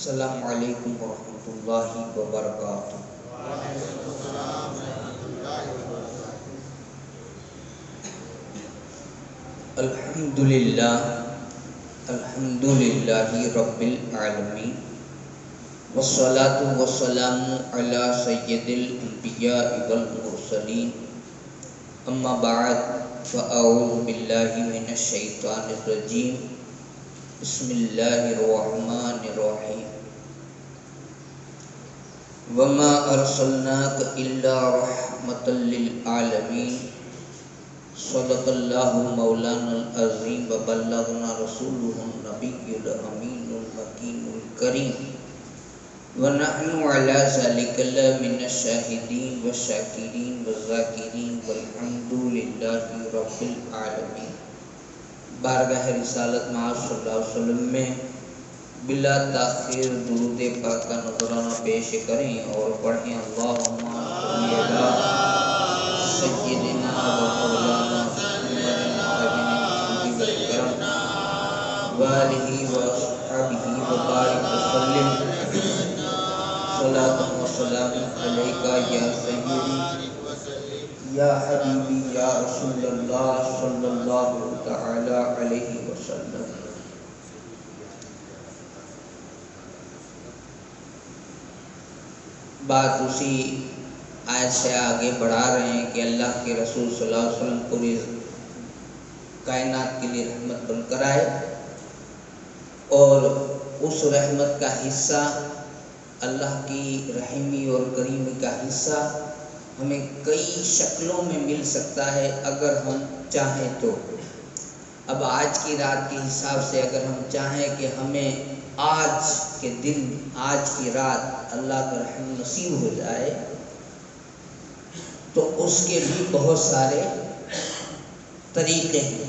السلام علیکم ورحمۃ اللہ وبرکاتہ۔ الحمد للہ رب العالمین، والصلاة والسلام علی سید الانبیاء والمرسلین، اما بعد فاعوذ باللہ من الشیطان الرجیم، بسم اللہ الرحمن الرحیم۔ وما ارسلناک الا رحمۃ للعالمین، صدق اللہ مولانا العظیم وبلغنا رسولہ النبی الامین المکین الکریم، ونحن علی ذلک لمن الشاہدین والشاکرین والذاکرین والحمد للہ رب العالمین۔ بارگاہ رسالت معاذ صلی اللہ علیہ وسلم میں بلا تاخیر درود پاک کا نذرانہ پیش کریں اور پڑھیں اللہم صلی علی سیدنا و مولانا محمد الکرم وآلہ وصحبہ وبارک وسلم، صلاۃ و سلام علیک یا سیدی یا حبیبی یا رسول اللہ صلی اللہ تعالی علیہ وسلم۔ بات اسی آیت سے آگے بڑھا رہے ہیں کہ اللہ کے رسول صلی اللہ علیہ وسلم پوری کائنات کے لیے رحمت بن کر آئے، اور اس رحمت کا حصہ، اللہ کی رحیمی اور کریمی کا حصہ ہمیں کئی شکلوں میں مل سکتا ہے اگر ہم چاہیں تو۔ اب آج کی رات کے حساب سے اگر ہم چاہیں کہ ہمیں آج کے دن، آج کی رات اللہ کا رحم نصیب ہو جائے، تو اس کے بھی بہت سارے طریقے ہیں۔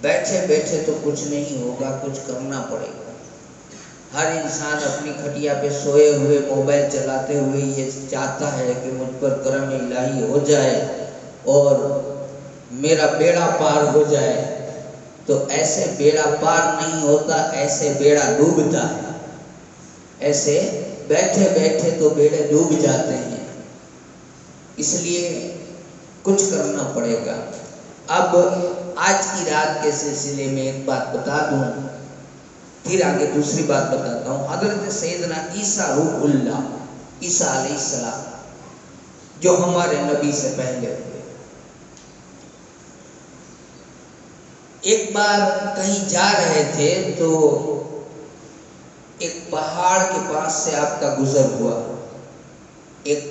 بیٹھے بیٹھے تو کچھ نہیں ہوگا، کچھ کرنا پڑے گا۔ ہر انسان اپنی کھٹیا پہ سوئے ہوئے موبائل چلاتے ہوئے یہ چاہتا ہے کہ مجھ پر کرم الہی ہو جائے اور میرا بیڑا پار ہو جائے، تو ایسے بیڑا پار نہیں ہوتا، ایسے بیڑا ڈوبتا ہے۔ ایسے بیٹھے بیٹھے تو بیڑے ڈوب جاتے ہیں، اس لیے کچھ کرنا پڑے گا۔ اب آج کی رات کے سلسلے میں ایک بات بتا دوں، پھر آگے دوسری بات بتاتا ہوں۔ حضرت سیدنا عیسیٰ روح اللہ، عیسیٰ علیہ السلام، جو ہمارے نبی سے پہلے ہوئے، ایک بار کہیں جا رہے تھے تو ایک پہاڑ کے پاس سے آپ کا گزر ہوا، ایک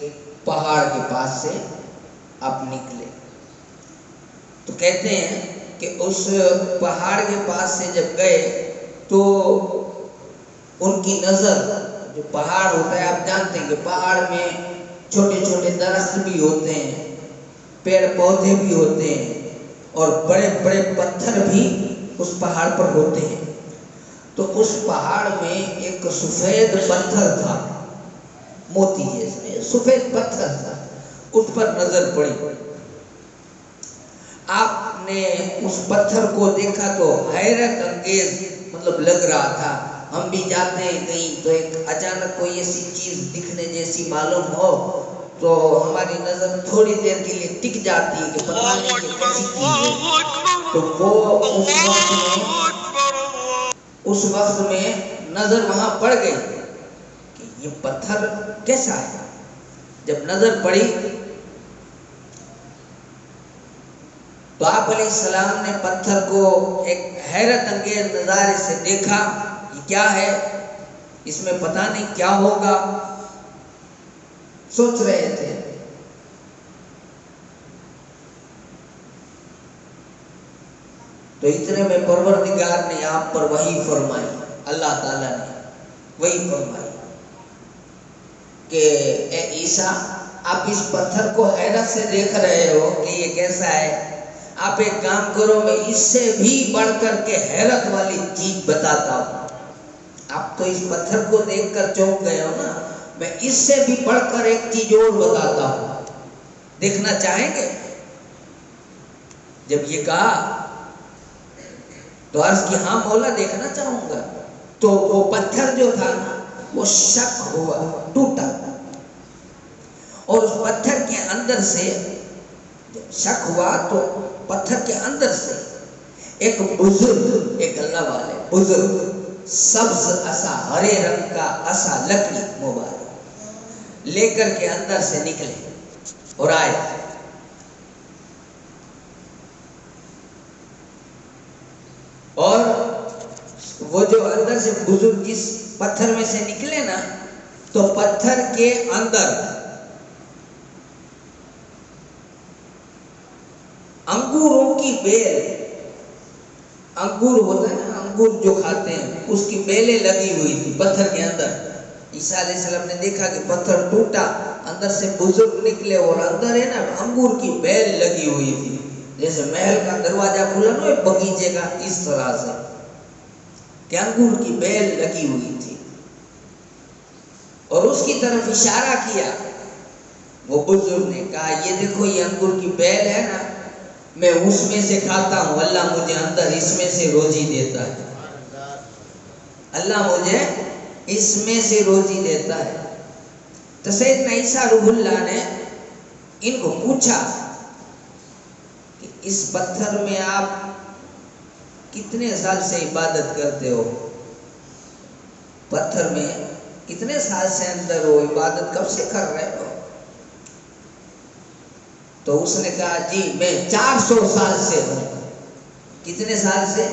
پہاڑ کے پاس سے آپ نکلے، تو کہتے ہیں کہ اس پہاڑ کے پاس سے جب گئے تو ان کی نظر، جو پہاڑ ہوتا ہے آپ جانتے ہیں کہ پہاڑ میں چھوٹے چھوٹے درخت بھی ہوتے ہیں، پیڑ پودے بھی ہوتے ہیں، اور بڑے بڑے پتھر بھی اس پہاڑ پر ہوتے ہیں۔ تو اس پہاڑ میں ایک سفید پتھر تھا، موتی جیسے سفید پتھر تھا، اس پر نظر پڑی۔ آپ نے اس پتھر کو دیکھا تو حیرت انگیز مطلب لگ رہا تھا۔ ہم بھی جاتے ہیں کہیں تو ایک اچانک کوئی ایسی چیز دکھنے جیسی معلوم ہو تو ہماری نظر تھوڑی دیر کے لیے ٹک جاتی ہے کہ پتہ نہیں یہ کیسی چیز ہے، تو وہ اس وقت میں نظر وہاں پڑ گئی کہ یہ پتھر کیسا ہے۔ جب نظر پڑی تو آپ علیہ السلام نے پتھر کو ایک حیرت انگیز نظارے سے دیکھا، یہ کیا ہے، اس میں پتہ نہیں کیا ہوگا، سوچ رہے تھے۔ تو اتنے میں پروردگار نے آپ پر وحی فرمائی، اللہ تعالیٰ نے وحی فرمائی کہ اے عیسیٰ، آپ اس پتھر کو حیرت سے دیکھ رہے ہو کہ یہ کیسا ہے، آپ ایک کام کرو، میں اس سے بھی بڑھ کر کے حیرت والی چیز بتاتا ہوں۔ آپ تو اس پتھر کو دیکھ کر چونک گئے ہو نا، میں اس سے بھی بڑھ کر ایک چیز اور بتاتا ہوں، دیکھنا چاہیں گے؟ جب یہ کہا تو عرض کی ہاں مولا دیکھنا چاہوں گا۔ تو وہ پتھر جو تھا نا وہ شک ہوا، ٹوٹا، اور اس پتھر کے اندر سے جب شک ہوا تو پتھر کے اندر سے ایک بزرگ، ایک اللہ والے بزرگ، سبز عصا، ہرے رنگ کا عصا، لکڑی مبارک لے کر کے اندر سے نکلے اور آئے، اور وہ جو اندر سے بزرگ جس پتھر میں سے نکلے نا، تو پتھر کے اندر انگوروں کی بیل، انگور ہوتا ہے نا، انگور جو کھاتے ہیں، اس کی بیلیں لگی ہوئی تھی پتھر کے اندر۔ عیسیٰ علیہ السلام نے دیکھا کہ پتھر ٹوٹا، اندر سے بزرگ نکلے، اور اندر ہے نا انگور کی بیل لگی ہوئی تھی، جیسے محل کا دروازہ کھلا نا ایک باغیچے کا، اس طرح سے کہ انگور کی بیل لگی ہوئی تھی، اور اس کی طرف اشارہ کیا۔ وہ بزرگ نے کہا یہ دیکھو یہ انگور کی بیل ہے نا، میں اس میں سے کھاتا ہوں، اللہ مجھے اندر اس میں سے روزی دیتا ہے، اللہ مجھے اس میں سے روزی دیتا ہے۔ تو سیدنا عیسیٰ روح اللہ نے ان کو پوچھا کہ اس پتھر میں آپ کتنے سال سے عبادت کرتے ہو؟ پتھر میں کتنے سال سے اندر ہو، عبادت کب سے کر رہے ہو؟ تو اس نے کہا جی میں 400 سال سے ہوں۔ کتنے سال سے؟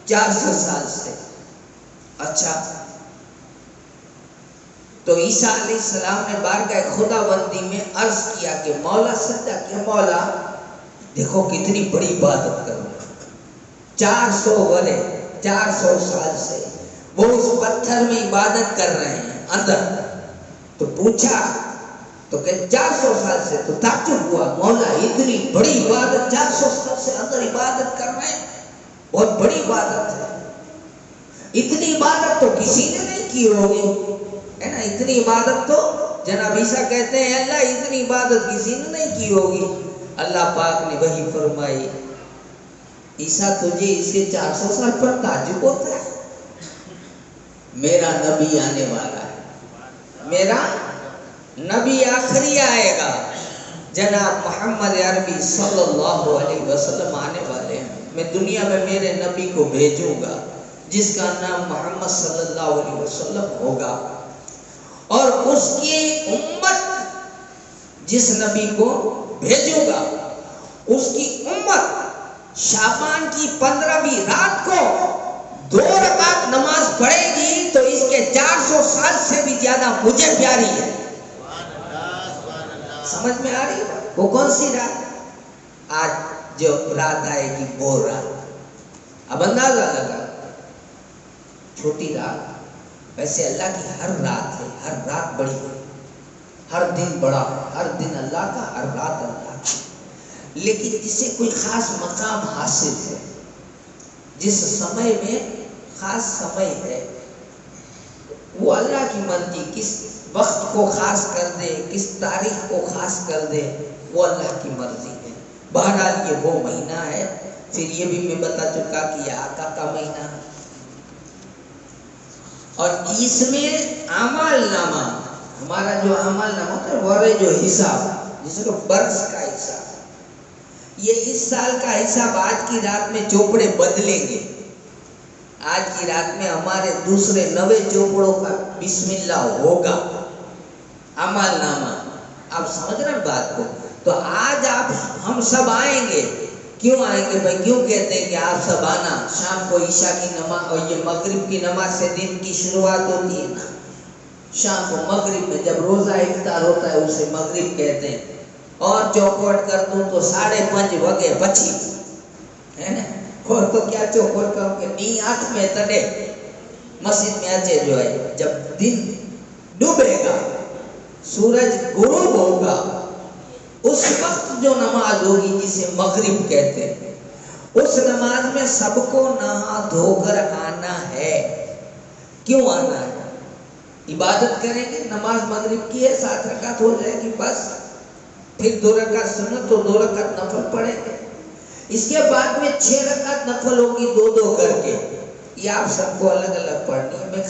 400 سال سے۔ اچھا، تو عیسیٰ علیہ السلام نے بارگاہ خدا بندی میں عرض کیا کہ مولا سجدہ کیا، مولا دیکھو کتنی بڑی عبادت کرو، 400 ورے، 400 سال سے وہ اس پتھر میں عبادت کر رہے ہیں اندر۔ تو پوچھا تو کہ 400 سال سے، تو تعجب ہوا، مولا اتنی بڑی عبادت 400 سال سے اندر عبادت کر رہے ہیں، بہت بڑی عبادت ہے، اتنی عبادت تو کسی نے نہیں کی ہوگی، ہے نا، اتنی عبادت تو جناب عیسیٰ کہتے ہیں اللہ اتنی عبادت کسی نے نہیں کی ہوگی۔ اللہ پاک نے وحی فرمائی عیسیٰ تجھے اس کے 400 سال پر تعجب ہوتا ہے؟ میرا نبی آنے والا ہے، میرا نبی آخری آئے گا، جناب محمد عربی صلی اللہ علیہ وسلم آنے والے ہیں، میں دنیا میں میرے نبی کو بھیجوں گا جس کا نام محمد صلی اللہ علیہ وسلم ہوگا، اور اس کی امت جس نبی کو بھیجوں گا اس کی امت شعبان کی 15ویں رات کو 2 رکعت نماز پڑھے گی تو اس کے 400 سال سے بھی زیادہ مجھے پیاری ہے۔ سمجھ میں آ رہی ہے؟ وہ کون سی رات؟ آج جو رات آئے گی وہ رات، اب اندازہ لگا، چھوٹی رات، ویسے اللہ کی ہر رات ہے، ہر رات بڑی ہے، ہر دن بڑا، ہر دن اللہ کا، ہر رات اللہ کی، لیکن جسے کوئی خاص مقام حاصل ہے، جس سمے میں خاص سمے ہے، وہ اللہ کی مرضی، کس وقت کو خاص کر دے، کس تاریخ کو خاص کر دے، وہ اللہ کی مرضی ہے۔ بہرحال یہ وہ مہینہ ہے، پھر یہ بھی میں بتا چکا کہ یہ آقا کا مہینہ ہے، اور اس میں اعمال نامہ، ہمارا جو اعمال نامہ ہوتا ہے، ورے جو حساب، جس کو برس کا حساب، یہ اس سال کا حساب آج کی رات میں چوپڑے بدلیں گے، آج کی رات میں ہمارے دوسرے 90 چوپڑوں کا بسم اللہ ہوگا، اعمال نامہ۔ آپ سمجھ رہے ہیں بات کو؟ تو آج آپ ہم سب آئیں گے، کیوں آئیں گے بھائی؟ کیوں کہتے ہیں کہ آپ سب آنا؟ شام کو عشاء کی نماز اور یہ مغرب کی نماز سے دن کی شروعات ہوتی ہے نا، شام کو مغرب میں جب روزہ افطار ہوتا ہے اسے مغرب کہتے ہیں، اور چوکوٹ کر دوں تو 5:30 وگے بچی ہے نا، اور تو کیا چوکوٹ کروں کہ نہیں 8 میں تڑے مسجد میں اچھے جو ہے، جب دن ڈوبے گا، سورج غروب ہوگا، اس وقت جو نماز ہوگی جسے مغرب کہتے ہیں، اس نماز میں سب کو نہا دھو کر آنا ہے۔ کیوں آنا ہے؟ عبادت کریں گے، نماز مغرب کی ہے 7 رکعت ہو جائے گی بس، پھر 2 رکعت سنت تو 2 رکعت نفل پڑھیں گے، اس کے بعد میں 6 رکعت نفل ہوگی 2 کر کے، یہ آپ سب کو الگ الگ پڑھنی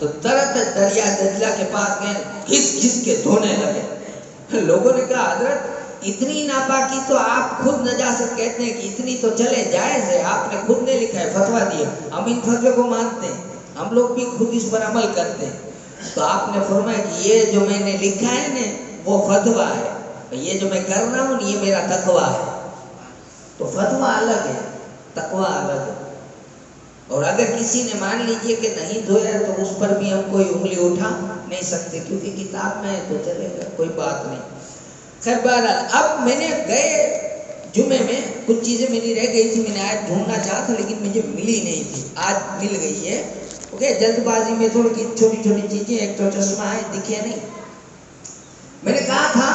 تو ترت دریا دجلہ کے پاس گئے، گھس گھس کے دھونے لگے۔ لوگوں نے کہا حضرت اتنی ناپاکی تو آپ خود نجاست کہتے ہیں کہ اتنی تو چلے جائز ہے، آپ نے خود نے لکھا ہے، فتویٰ دیا، ہم ان فتوے کو مانتے ہیں، ہم لوگ بھی خود اس پر عمل کرتے ہیں۔ تو آپ نے فرمایا کہ یہ جو میں نے لکھا ہے نا وہ فتویٰ ہے، یہ جو میں کر رہا ہوں یہ میرا تقویٰ ہے۔ تو فتویٰ الگ ہے، تقویٰ الگ ہے۔ اور اگر کسی نے مان لیجئے کہ نہیں دھویا تو اس پر بھی ہم کوئی انگلی اٹھا نہیں سکتے، کیونکہ کتاب میں ہے تو چلے گا، کوئی بات نہیں۔ خیر بہرحال اب میں نے گئے جمعے میں کچھ چیزیں میری رہ گئی تھی، میں نے آج ڈھونڈنا چاہا تھا لیکن مجھے ملی نہیں تھی، آج مل گئی ہے۔ اوکے، جلد بازی میں تھوڑی چھوٹی چھوٹی چیزیں، ایک تو چشمہ ہے دکھے نہیں۔ میں نے کہا تھا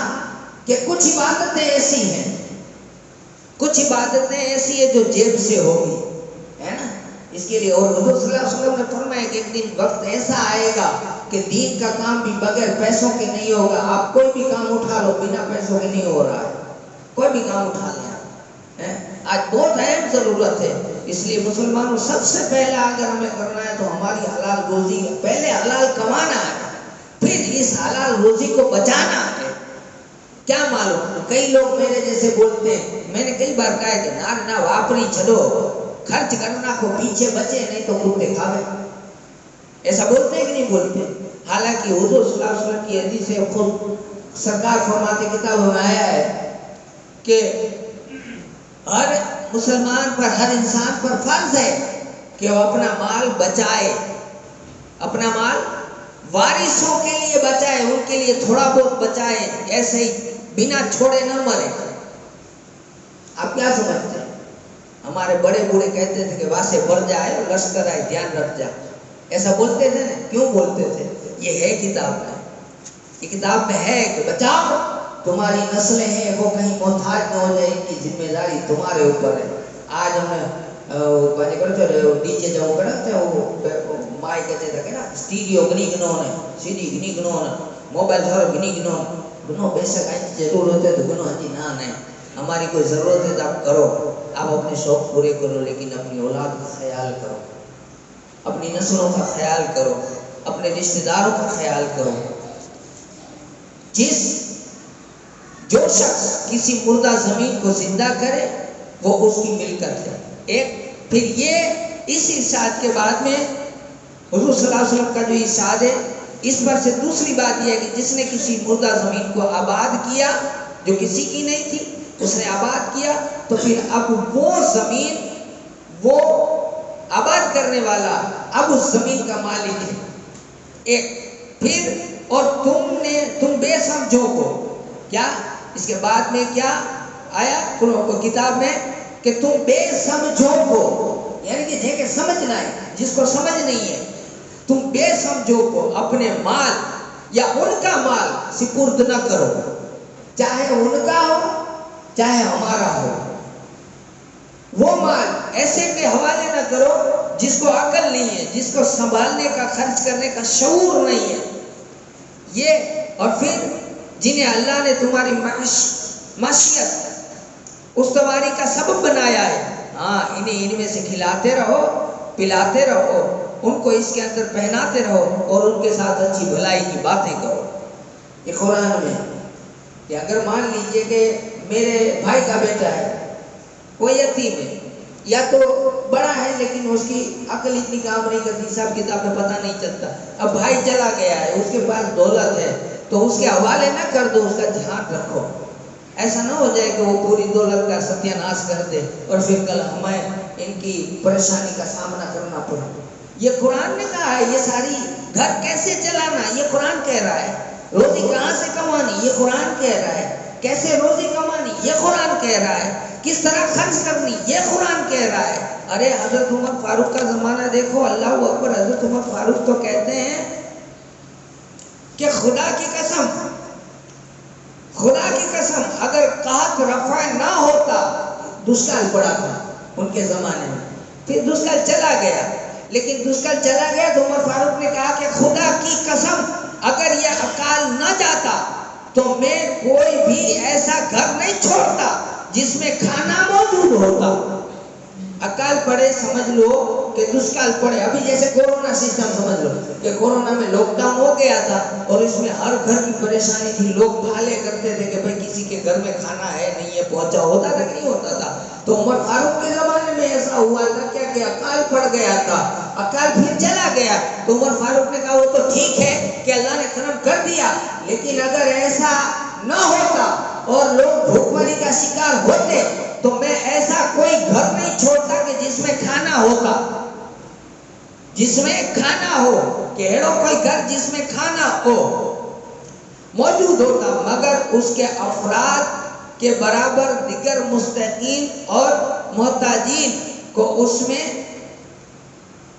کہ کچھ عبادتیں ایسی ہیں، کچھ عبادتیں ایسی ہیں جو جیب سے ہوگی، ہے نا، اس کے لیے۔ اور حضور صلی اللہ علیہ وسلم نے فرمایا کہ ایک دن وقت ایسا آئے گا کہ دین کا کام بھی بغیر پیسوں کے نہیں ہوگا۔ آپ کوئی بھی کام اٹھا لو بنا پیسوں کے نہیں ہو رہا ہے، کوئی بھی کام اٹھا لیں۔ آج بہت اہم ضرورت ہے، اس لیے مسلمانوں سب سے پہلا اگر ہمیں کرنا ہے تو ہماری حلال روزی، پہلے حلال کمانا ہے، پھر اس حلال روزی کو بچانا ہے۔ کیا معلوم کئی لوگ میرے جیسے بولتے ہیں، میں نے کئی بار کہا ہے کہ نہ واپری چھڑو، خرچ کرنا کو پیچھے بچے نہیں تو کتے کھاوے، ایسا بولتے ہیں کہ نہیں بولتے؟ حالانکہ حضور صلی اللہ علیہ وسلم کی حدیث ہے، خود سرکار فرماتے کتاب میں آیا ہے کہ ہر مسلمان پر، ہر انسان پر فرض ہے کہ وہ اپنا مال بچائے، اپنا مال وارثوں کے لیے بچائے، ان کے لیے تھوڑا بہت بچائے، ایسے ہی بنا چھوڑے نہ مرے۔ آپ کیا سمجھتے ہیں؟ ہمارے بڑے بوڑھے کہتے تھے کہ واسے بڑھ جائے اور لشکر آئے دھیان رکھ جائے، ایسا بولتے تھے نا، کیوں بولتے تھے؟ یہ ہے کتاب میں، یہ کتاب میں ہے کہ بچاؤ، تمہاری نسلیں ہیں وہ کہیں محتاج نہ ہو جائے، ان کی ذمہ داری تمہارے اوپر ہے۔ آج ہم ڈی جے جاؤں کرتے ہیں، وہ مائی کہتے تھے نا اسٹیریو گنی گنون ہے، سی ڈی گنی گنون، موبائل سارا گنی گنون، گنو بے شک آج ضرورت ہے تو گنو ہنجی نہ نہیں، ہماری کوئی ضرورت ہے تو آپ کرو، آپ اپنے شوق پورے کرو، لیکن اپنی اولاد کا خیال کرو، اپنی نسلوں کا خیال کرو، اپنے رشتہ داروں کا خیال کرو۔ جو شخص کسی مردہ زمین کو زندہ کرے وہ اس کی ملکت ہے۔ ایک پھر یہ اس ارشاد کے بعد میں حضور صلی اللہ علیہ وسلم کا جو ارشاد ہے، اس پر سے دوسری بات یہ ہے کہ جس نے کسی مردہ زمین کو آباد کیا جو کسی کی نہیں تھی، اس نے آباد کیا، تو پھر اب وہ زمین، وہ آباد کرنے والا اب اس زمین کا مالک ہے۔ ایک پھر اور تم بے سمجھو کو، کیا اس کے بعد میں کیا آیا کتاب میں کہ تم بے سمجھو کو، یعنی کہ جے سمجھنا ہے، جس کو سمجھ نہیں ہے، تم بے سمجھو کو اپنے مال یا ان کا مال سپرد نہ کرو، چاہے ان کا ہو چاہے ہمارا ہو، وہ مال ایسے کے حوالے نہ کرو جس کو عقل نہیں ہے، جس کو سنبھالنے کا، خرچ کرنے کا شعور نہیں ہے۔ یہ اور پھر جنہیں اللہ نے تمہاری معیشت استواری کا سبب بنایا ہے، ہاں انہیں ان میں سے کھلاتے رہو، پلاتے رہو، ان کو اس کے اندر پہناتے رہو اور ان کے ساتھ اچھی بھلائی کی باتیں کرو۔ یہ قرآن میں کہ اگر مان لیجئے کہ میرے بھائی کا بیٹا ہے، وہ یتیم ہے، یا تو بڑا ہے لیکن اس کی عقل اتنی کام نہیں کرتی، حساب کتاب میں پتہ نہیں چلتا، اب بھائی چلا گیا ہے، اس کے پاس دولت ہے، تو اس کے حوالے نہ کر دو، اس کا دھیان رکھو، ایسا نہ ہو جائے کہ وہ پوری دولت کا ستیہ ناش کر دے اور پھر کل ہمیں ان کی پریشانی کا سامنا کرنا پڑے۔ یہ قرآن نے کہا ہے، یہ ساری گھر کیسے چلانا یہ قرآن کہہ رہا ہے، روزی کہاں سے کمانی یہ قرآن کہہ رہا ہے، کیسے روزی کمانی یہ قرآن کہہ رہا ہے، کس طرح خرچ کرنی یہ قرآن کہہ رہا ہے۔ ارے حضرت عمر فاروق کا زمانہ دیکھو، اللہ اکبر، حضرت عمر فاروق تو کہتے ہیں کہ خدا کی قسم اگر قحط رفع نہ ہوتا، دشکال پڑا تھا ان کے زمانے میں، پھر دشکال چلا گیا، لیکن دشکال چلا گیا تو عمر فاروق نے کہا کہ خدا کی قسم اگر یہ اکال نہ جاتا تو میں کوئی بھی ایسا گھر نہیں چھوڑتا جس میں کھانا موجود ہوتا۔ اکال پڑے سمجھ لو کہ دشکال پڑے. ابھی جیسے کورونا سسٹم سمجھ لو کہ کورونا میں لاک ڈاؤن ہو گیا تھا اور اس میں ہر گھر کی پریشانی تھی. لوگ بھالے کرتے تھے کہ بھئی کسی کے گھر میں کھانا ہے نہیں ہے, پہنچا ہوتا تھا کہ نہیں ہوتا تھا. تو عمر فاروق کے زمانے میں ایسا ہوا تھا کیا کہ اکال پڑ گیا تھا, اکال پھر چلا گیا. تو عمر فاروق نے کہا وہ تو ٹھیک ہے کہ اللہ نے کرم کر دیا, لیکن اگر ایسا نہ ہوتا اور لوگ بھوکمری کا شکار ہوتے تو میں ایسا کوئی گھر نہیں چھوڑتا کہ جس میں کھانا ہوتا, جس میں کھانا ہو, کہ ایڑو کوئی گھر جس میں کھانا ہو موجود ہوتا, مگر اس کے افراد کے برابر دیگر مستحقین اور محتاجین کو اس میں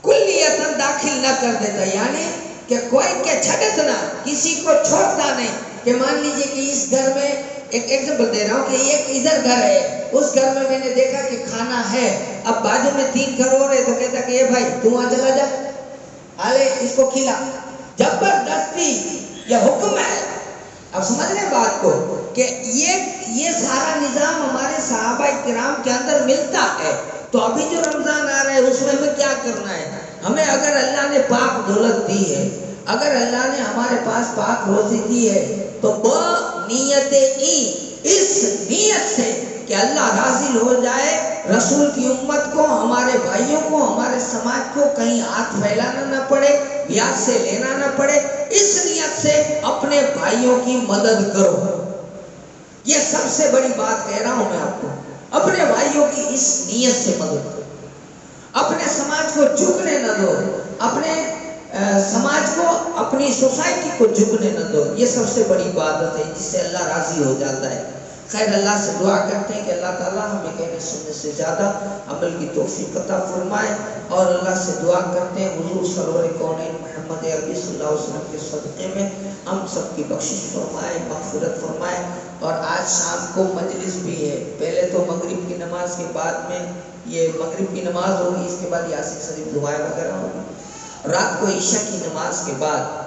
کلیتاً داخل نہ کر دیتا. یعنی کہ کوئی کے چھڑت نہ, کسی کو چھوڑتا نہیں. کہ مان لیجئے کہ اس گھر میں ایک ایگزامپل دے رہا ہوں کہ ایک ادھر گھر ہے, اس گھر میں میں نے دیکھا کہ کھانا ہے, اب بازو میں 3 گھر ہو رہے تو کہتا کہ اے بھائی تو وہاں چلا جا, آلے اس کو کھلا. زبردستی یہ حکم ہے. اب سمجھ رہے بات کو کہ یہ سارا نظام ہمارے صحابہ کرام کے اندر ملتا ہے. تو ابھی جو رمضان آ رہا ہے اس میں ہمیں کیا کرنا ہے؟ ہمیں اگر اللہ نے پاک دولت دی ہے, اگر اللہ نے ہمارے پاس پاک روزی دی ہے تو نیت اس نیت سے کہ اللہ راضی ہو جائے, رسول کی امت کو, ہمارے بھائیوں کو, ہمارے سماج کو کہیں ہاتھ پھیلانا نہ پڑے, بیاج سے لینا نہ پڑے, اس نیت سے اپنے بھائیوں کی مدد کرو. یہ سب سے بڑی بات کہہ رہا ہوں میں آپ کو, اپنے بھائیوں کی اس نیت سے مدد کرو. اپنے سماج کو جھکنے نہ دو, اپنے سماج کو, اپنی سوسائٹی کو جھکنے نہ دو. یہ سب سے بڑی عبادت ہے جس سے اللہ راضی ہو جاتا ہے. خیر اللہ سے دعا کرتے ہیں کہ اللہ تعالیٰ ہمیں کہنے سننے سے زیادہ عمل کی توفیق عطا فرمائے, اور اللہ سے دعا کرتے ہیں حضور سرور کونین محمد عربی صلی اللہ علیہ وسلم کے صدقے میں ہم سب کی بخشش فرمائے, مغفرت فرمائے. اور آج شام کو مجلس بھی ہے, پہلے تو مغرب کی نماز کے بعد میں یہ مغرب کی نماز ہوگی, اس کے بعد یاسین شریف دعائیں وغیرہ ہوگی. رات کو عشاء کی نماز کے بعد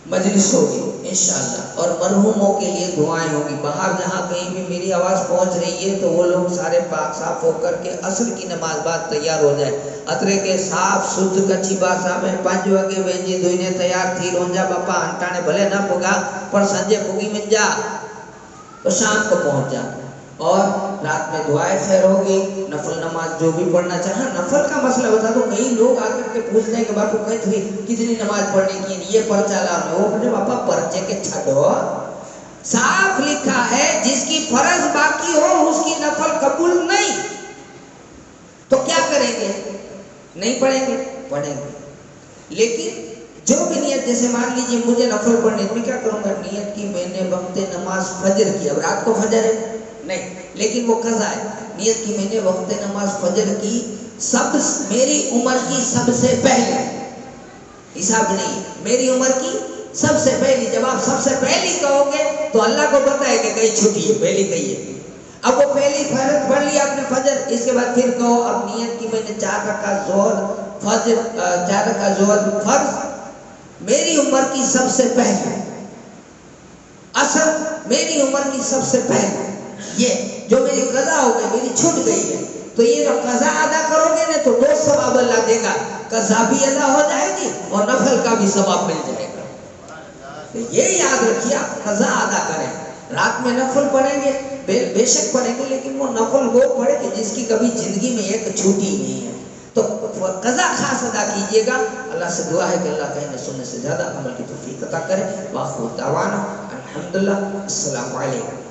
مجلس ہوگی انشاءاللہ, اور مرحوموں کے لیے دعائیں ہوگی. باہر جہاں کہیں بھی میری آواز پہنچ رہی ہے تو وہ لوگ سارے پاک صاف ہو کر کے عصر کی نماز بعد تیار ہو جائے. اترے کے صاف شدھ کچھی بھاشا میں 5 وگے وینجی دوئینے تیار تھی رونجا باپا انٹانے بھلے نہ پگا پر سنجے پگی من جا تو شام کو پہنچ جا. اور رات میں دعائیں خیر ہوگی, نفل نماز جو بھی پڑھنا چاہے. نفل کا مسئلہ بتا دو, کئی لوگ آ کر کے پوچھتے ہیں کہ باپو کتنی نماز پڑھنے کی, یہ پرچہ لاؤ, وہ پڑھے باپا پرچے کے چھڑو, صاف لکھا ہے جس کی فرض باقی ہو اس کی نفل قبول نہیں. تو کیا کریں گے؟ نہیں پڑھیں گے؟ پڑھیں گے, لیکن جو بھی نیت, جیسے مان لیجیے مجھے نفل پڑھنے, میں کیا کروں گا؟ نیت کی میں نے وقت نماز فجر کی, اب رات کو فجر ہے نہیں, لیکن وہ قضا ہے. نیت کی میں نے وقت نماز فجر کی میری عمر کی سب سے پہلے, حساب نہیں, میری عمر کی سب سے پہلی. جب آپ سب سے پہلی کہو گے تو اللہ کو پتہ ہے کہ کہیں چھٹی ہے, پہلی کہی ہے. اب وہ پہلی فرض پڑھ لی آپ نے فجر, اس کے بعد پھر کہو اب نیت کی میں نے 4 رکعت ظہر فجر, 4 رکعت ظہر فرض میری عمر کی سب سے پہلے, اصل میری عمر کی سب سے پہلے, یہ جو میری قضا ہو گئی, میری چھوٹ گئی ہے, تو یہ جو قضا ادا کرو گے نا تو 2 ثواب اللہ دے گا, قضا بھی ادا ہو جائے گی اور نفل کا بھی ثواب مل جائے گا. تو یہ یاد رکھیے, آپ قضا ادا کریں. رات میں نفل پڑھیں گے, بے شک پڑھیں گے, لیکن وہ نفل وہ پڑھے کہ جس کی کبھی زندگی میں ایک چھوٹی نہیں ہے. تو قضا خاص ادا کیجئے گا. اللہ سے دعا ہے کہ اللہ کہنے سننے سے زیادہ عمل کی توفیق عطا کرے. واخر دعوانا الحمدللہ, السلام علیکم.